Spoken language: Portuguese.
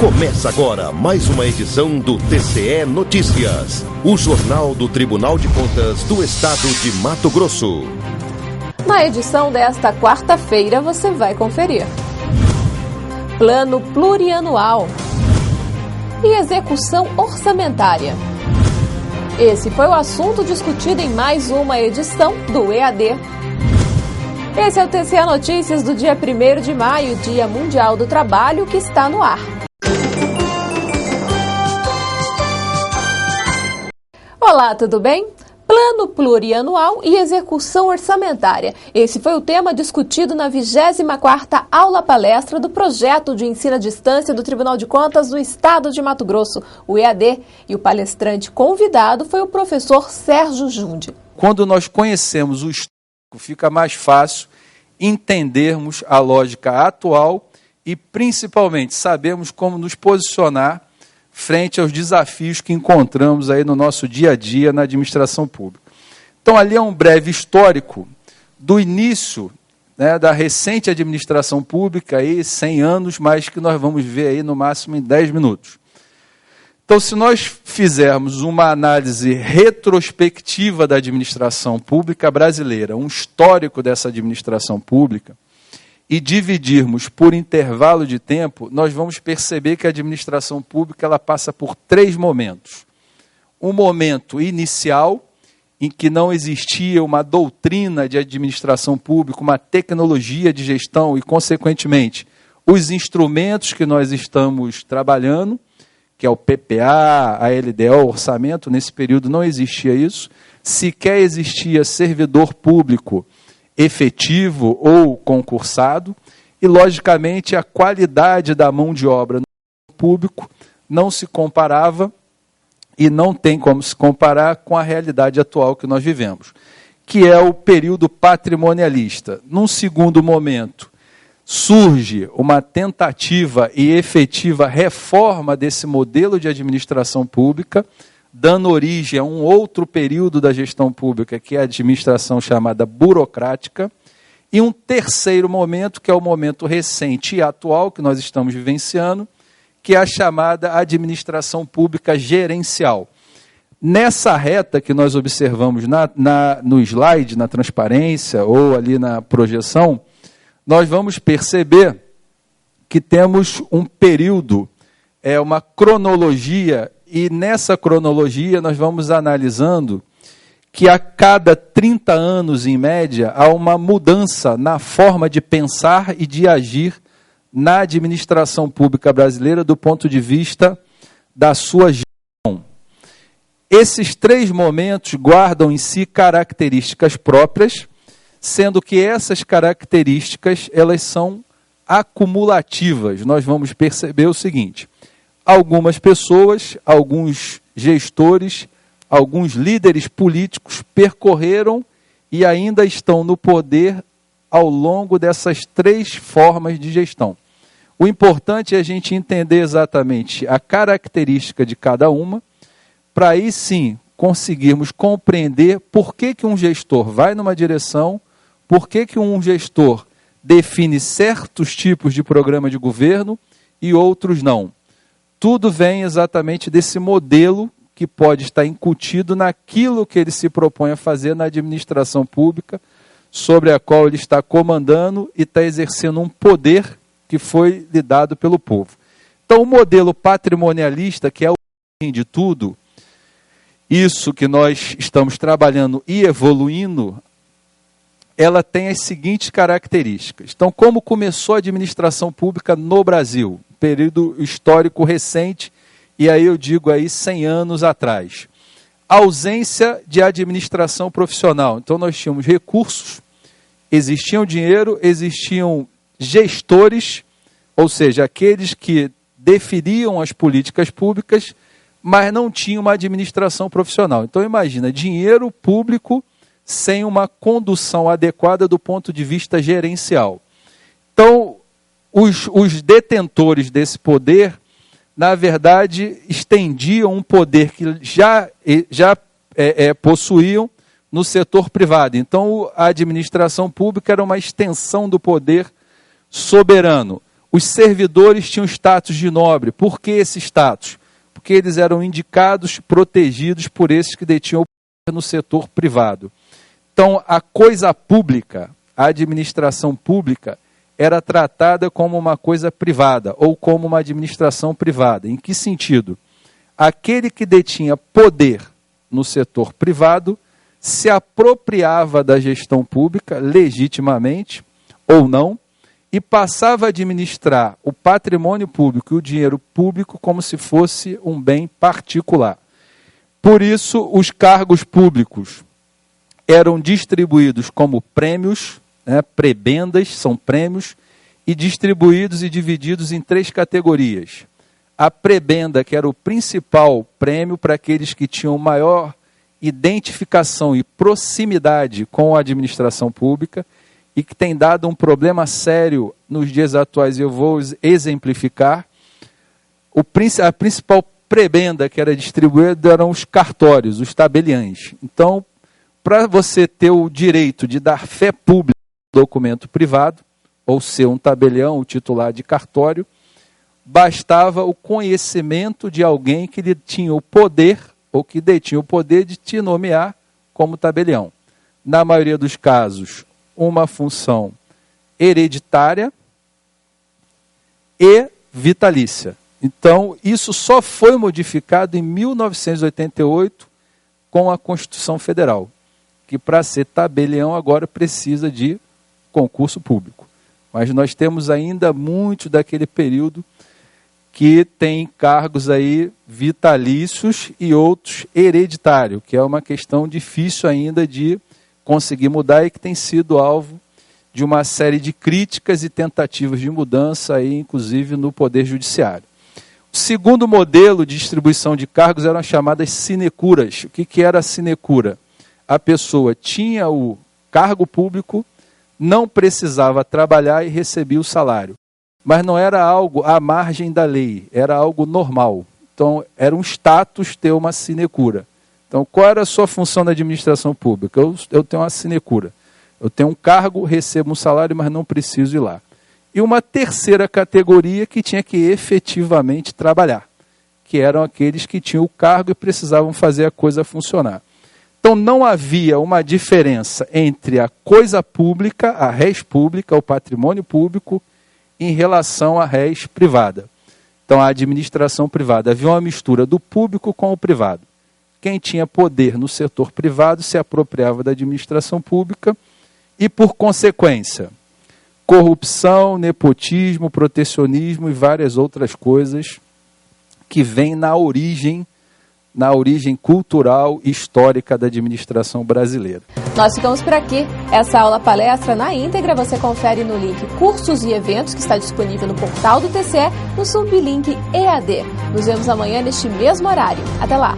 Começa agora mais uma edição do TCE Notícias, o jornal do Tribunal de Contas do Estado de Mato Grosso. Na edição desta quarta-feira você vai conferir: Plano Plurianual e execução orçamentária. Esse foi o assunto discutido em mais uma edição do EAD. Esse é o TCE Notícias do dia 1º de maio, Dia Mundial do Trabalho, que está no ar. Olá, tudo bem? Plano Plurianual e execução orçamentária. Esse foi o tema discutido na 24ª aula-palestra do projeto de ensino à distância do Tribunal de Contas do Estado de Mato Grosso, o EAD, e o palestrante convidado foi o professor Sérgio Jundi. Quando nós conhecemos o histórico, fica mais fácil entendermos a lógica atual e, principalmente, sabemos como nos posicionar frente aos desafios que encontramos aí no nosso dia a dia na administração pública. Então, ali é um breve histórico do início, né, da recente administração pública, aí, 100 anos, mas que nós vamos ver aí no máximo em 10 minutos. Então, se nós fizermos uma análise retrospectiva da administração pública brasileira, um histórico dessa administração pública, e dividirmos por intervalo de tempo, nós vamos perceber que a administração pública ela passa por 3 momentos. Um momento inicial, em que não existia uma doutrina de administração pública, uma tecnologia de gestão e, consequentemente, os instrumentos que nós estamos trabalhando, que é o PPA, a LDO, o orçamento, nesse período não existia isso. Sequer existia servidor público efetivo ou concursado, e, logicamente, a qualidade da mão de obra no público não se comparava e não tem como se comparar com a realidade atual que nós vivemos, que é o período patrimonialista. Num segundo momento, surge uma tentativa e efetiva reforma desse modelo de administração pública, dando origem a um outro período da gestão pública, que é a administração chamada burocrática, e um terceiro momento, que é o momento recente e atual que nós estamos vivenciando, que é a chamada administração pública gerencial. Nessa reta que nós observamos no slide, na transparência ou ali na projeção, nós vamos perceber que temos um período, uma cronologia, e nessa cronologia nós vamos analisando que a cada 30 anos, em média, há uma mudança na forma de pensar e de agir na administração pública brasileira do ponto de vista da sua gestão. Esses 3 momentos guardam em si características próprias, sendo que essas características elas são acumulativas. Nós vamos perceber o seguinte: algumas pessoas, alguns gestores, alguns líderes políticos percorreram e ainda estão no poder ao longo dessas 3 formas de gestão. O importante é a gente entender exatamente a característica de cada uma, para aí sim conseguirmos compreender por que um gestor vai numa direção, por que um gestor define certos tipos de programa de governo e outros não. Tudo vem exatamente desse modelo que pode estar incutido naquilo que ele se propõe a fazer na administração pública, sobre a qual ele está comandando e está exercendo um poder que foi lhe dado pelo povo. Então, o modelo patrimonialista, que é o fim de tudo, isso que nós estamos trabalhando e evoluindo, ela tem as seguintes características. Então, como começou a administração pública no Brasil? Período histórico recente, e aí eu digo aí 100 anos atrás. Ausência de administração profissional. Então nós tínhamos recursos, existiam dinheiro, existiam gestores, ou seja, aqueles que definiam as políticas públicas, mas não tinham uma administração profissional. Então imagina, dinheiro público sem uma condução adequada do ponto de vista gerencial. Então, os detentores desse poder, na verdade, estendiam um poder que já possuíam no setor privado. Então, a administração pública era uma extensão do poder soberano. Os servidores tinham status de nobre. Por que esse status? Porque eles eram indicados, protegidos por esses que detinham o poder no setor privado. Então, a coisa pública, a administração pública, era tratada como uma coisa privada, ou como uma administração privada. Em que sentido? Aquele que detinha poder no setor privado se apropriava da gestão pública, legitimamente ou não, e passava a administrar o patrimônio público e o dinheiro público como se fosse um bem particular. Por isso, os cargos públicos eram distribuídos como prêmios, prebendas, são prêmios, e distribuídos e divididos em 3 categorias. A prebenda, que era o principal prêmio para aqueles que tinham maior identificação e proximidade com a administração pública, e que tem dado um problema sério nos dias atuais, e eu vou exemplificar. A principal prebenda que era distribuída eram os cartórios, os tabeliães. Então, para você ter o direito de dar fé pública no documento privado, ou ser um tabelião, o titular de cartório, bastava o conhecimento de alguém que lhe tinha o poder, ou que detinha o poder de te nomear como tabelião. Na maioria dos casos, uma função hereditária e vitalícia. Então, isso só foi modificado em 1988 com a Constituição Federal, que para ser tabelião agora precisa de concurso público. Mas nós temos ainda muito daquele período que tem cargos aí vitalícios e outros hereditários, que é uma questão difícil ainda de conseguir mudar e que tem sido alvo de uma série de críticas e tentativas de mudança, aí, inclusive no Poder Judiciário. O segundo modelo de distribuição de cargos eram as chamadas sinecuras. O que era a sinecura? A pessoa tinha o cargo público, não precisava trabalhar e recebia o salário. Mas não era algo à margem da lei, era algo normal. Então, era um status ter uma sinecura. Então, qual era a sua função na administração pública? Eu tenho uma sinecura. Eu tenho um cargo, recebo um salário, mas não preciso ir lá. E uma terceira categoria que tinha que efetivamente trabalhar, que eram aqueles que tinham o cargo e precisavam fazer a coisa funcionar. Então, não havia uma diferença entre a coisa pública, a res pública, o patrimônio público, em relação à res privada. Então, a administração privada. Havia uma mistura do público com o privado. Quem tinha poder no setor privado se apropriava da administração pública e, por consequência, corrupção, nepotismo, protecionismo e várias outras coisas que vêm na origem cultural e histórica da administração brasileira. Nós ficamos por aqui. Essa aula palestra na íntegra você confere no link Cursos e Eventos, que está disponível no portal do TCE, no sublink EAD. Nos vemos amanhã neste mesmo horário. Até lá!